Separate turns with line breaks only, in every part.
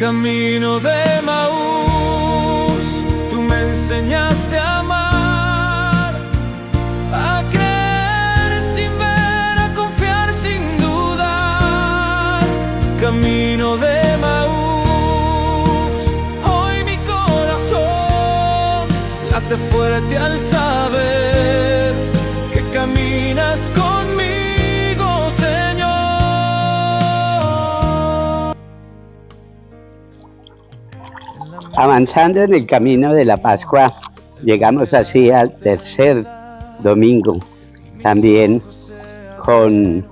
Camino de Maús, tú me enseñaste a amar, a creer sin ver, a confiar sin dudar. Camino de Maús, hoy mi corazón late fuerte al saber que caminas conmigo, Señor.
Avanzando en el camino de la Pascua, llegamos así al tercer domingo, también con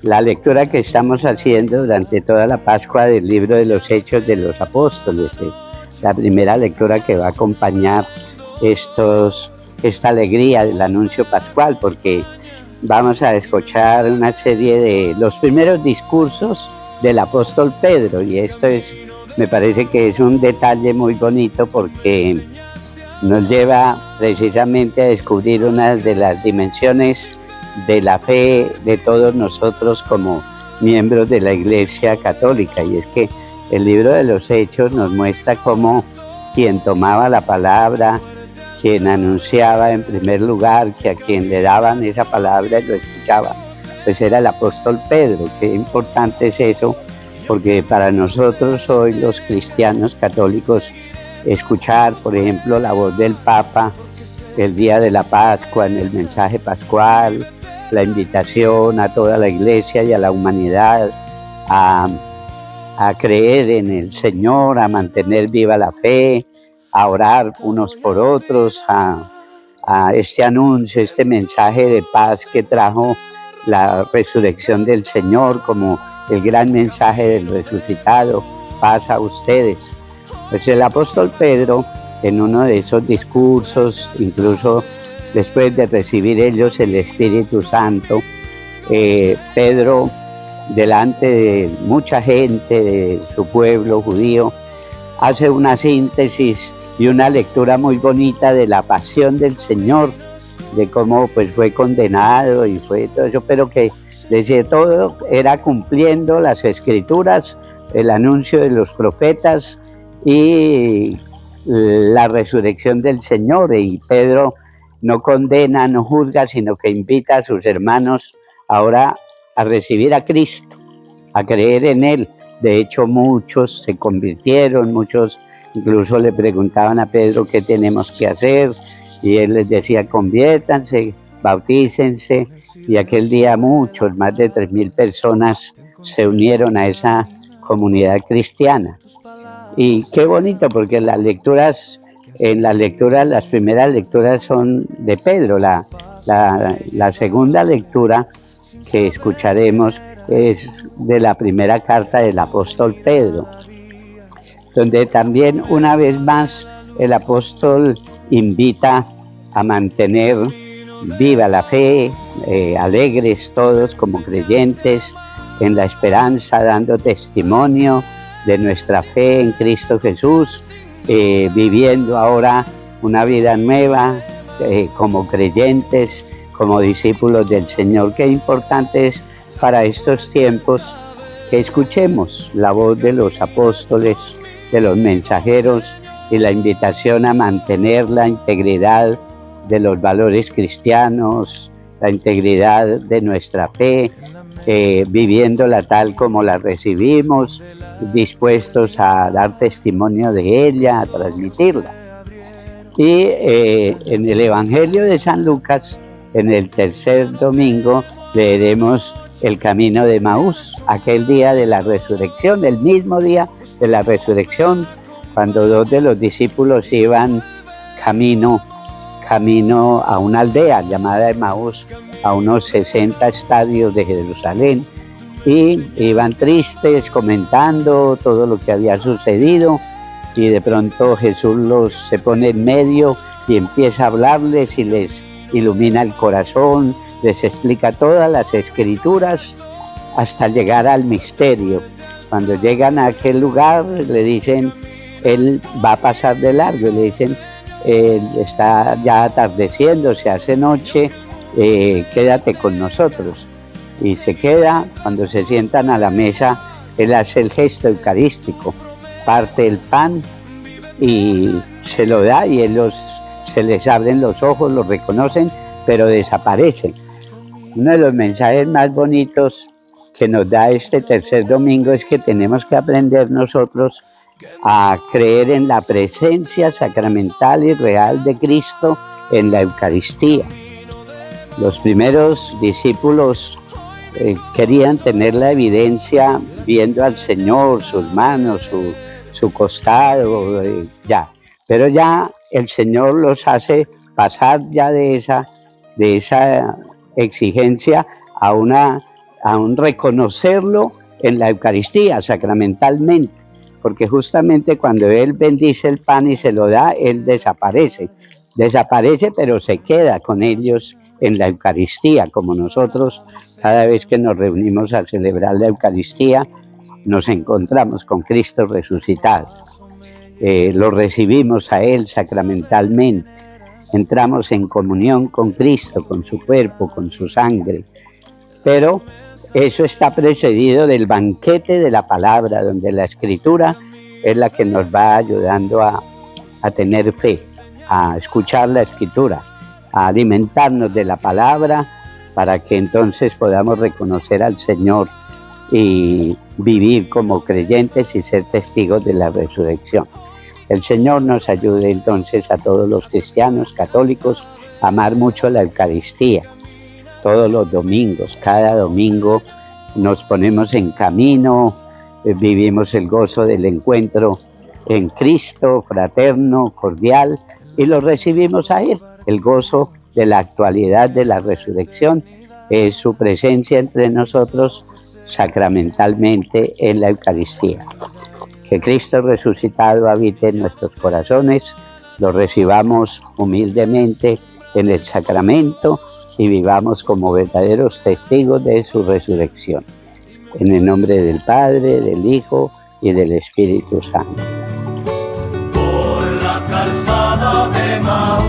la lectura que estamos haciendo durante toda la Pascua del libro de los Hechos de los Apóstoles. Es la primera lectura que va a acompañar esta alegría del anuncio pascual, porque vamos a escuchar una serie de los primeros discursos del apóstol Pedro, y esto me parece que es un detalle muy bonito porque nos lleva precisamente a descubrir una de las dimensiones de la fe de todos nosotros como miembros de la Iglesia Católica, y es que el libro de los Hechos nos muestra cómo quien tomaba la palabra, quien anunciaba en primer lugar, que a quien le daban esa palabra y lo escuchaba, pues era el apóstol Pedro. Qué importante es eso, porque para nosotros hoy los cristianos católicos escuchar, por ejemplo, la voz del Papa el día de la Pascua en el mensaje pascual, la invitación a toda la Iglesia y a la humanidad a creer en el Señor, a mantener viva la fe, a orar unos por otros, a este anuncio, este mensaje de paz que trajo la resurrección del Señor como el gran mensaje del resucitado, paz a ustedes. Pues el apóstol Pedro, en uno de esos discursos, incluso después de recibir ellos el Espíritu Santo, Pedro, delante de mucha gente de su pueblo judío, hace una síntesis y una lectura muy bonita de la pasión del Señor, de cómo pues fue condenado y fue todo eso, pero que desde todo era cumpliendo las Escrituras, el anuncio de los profetas y la resurrección del Señor. Y Pedro no condena, no juzga, sino que invita a sus hermanos ahora a recibir a Cristo, a creer en Él. De hecho, muchos se convirtieron, muchos incluso le preguntaban a Pedro qué tenemos que hacer, y él les decía: conviértanse, bautícense, y aquel día muchos, más de 3.000 personas se unieron a esa comunidad cristiana. Y qué bonito, porque las primeras lecturas son de Pedro. La segunda lectura que escucharemos es de la primera carta del apóstol Pedro, donde también una vez más el apóstol invita a mantener viva la fe, alegres todos como creyentes en la esperanza, dando testimonio de nuestra fe en Cristo Jesús, viviendo ahora una vida nueva como creyentes, como discípulos del Señor. Qué importante es para estos tiempos que escuchemos la voz de los apóstoles, de los mensajeros, y la invitación a mantener la integridad de los valores cristianos, la integridad de nuestra fe, viviéndola tal como la recibimos, dispuestos a dar testimonio de ella, a transmitirla. Y en el Evangelio de San Lucas, en el tercer domingo, leeremos el camino de Maús, aquel día de la resurrección, el mismo día de la resurrección, cuando dos de los discípulos iban camino a una aldea llamada Emaús, a unos 60 estadios de Jerusalén, y iban tristes comentando todo lo que había sucedido, y de pronto Jesús se pone en medio y empieza a hablarles y les ilumina el corazón, les explica todas las Escrituras hasta llegar al misterio. Cuando llegan a aquel lugar le dicen: Él va a pasar de largo, y le dicen: está ya atardeciendo, se hace noche, quédate con nosotros. Y se queda. Cuando se sientan a la mesa, Él hace el gesto eucarístico parte el pan y se lo da y se les abren los ojos, los reconocen, pero desaparecen. Uno de los mensajes más bonitos que nos da este tercer domingo es que tenemos que aprender nosotros a creer en la presencia sacramental y real de Cristo en la Eucaristía. Los primeros discípulos querían tener la evidencia viendo al Señor, sus manos, su costado, ya. Pero ya el Señor los hace pasar ya de esa exigencia a un reconocerlo en la Eucaristía sacramentalmente, porque justamente cuando Él bendice el pan y se lo da, Él desaparece, pero se queda con ellos en la Eucaristía, como nosotros cada vez que nos reunimos a celebrar la Eucaristía, nos encontramos con Cristo resucitado. Lo recibimos a Él sacramentalmente, entramos en comunión con Cristo, con su cuerpo, con su sangre, pero eso está precedido del banquete de la palabra, donde la Escritura es la que nos va ayudando a tener fe, a escuchar la Escritura, a alimentarnos de la palabra para que entonces podamos reconocer al Señor y vivir como creyentes y ser testigos de la resurrección. El Señor nos ayude entonces a todos los cristianos católicos a amar mucho la Eucaristía. Todos los domingos, cada domingo nos ponemos en camino, vivimos el gozo del encuentro en Cristo, fraterno, cordial, y lo recibimos a Él. El gozo de la actualidad de la resurrección es su presencia entre nosotros sacramentalmente en la Eucaristía. Que Cristo resucitado habite en nuestros corazones, lo recibamos humildemente en el sacramento y vivamos como verdaderos testigos de su resurrección. En el nombre del Padre, del Hijo y del Espíritu Santo.
Por la calzada de Maús.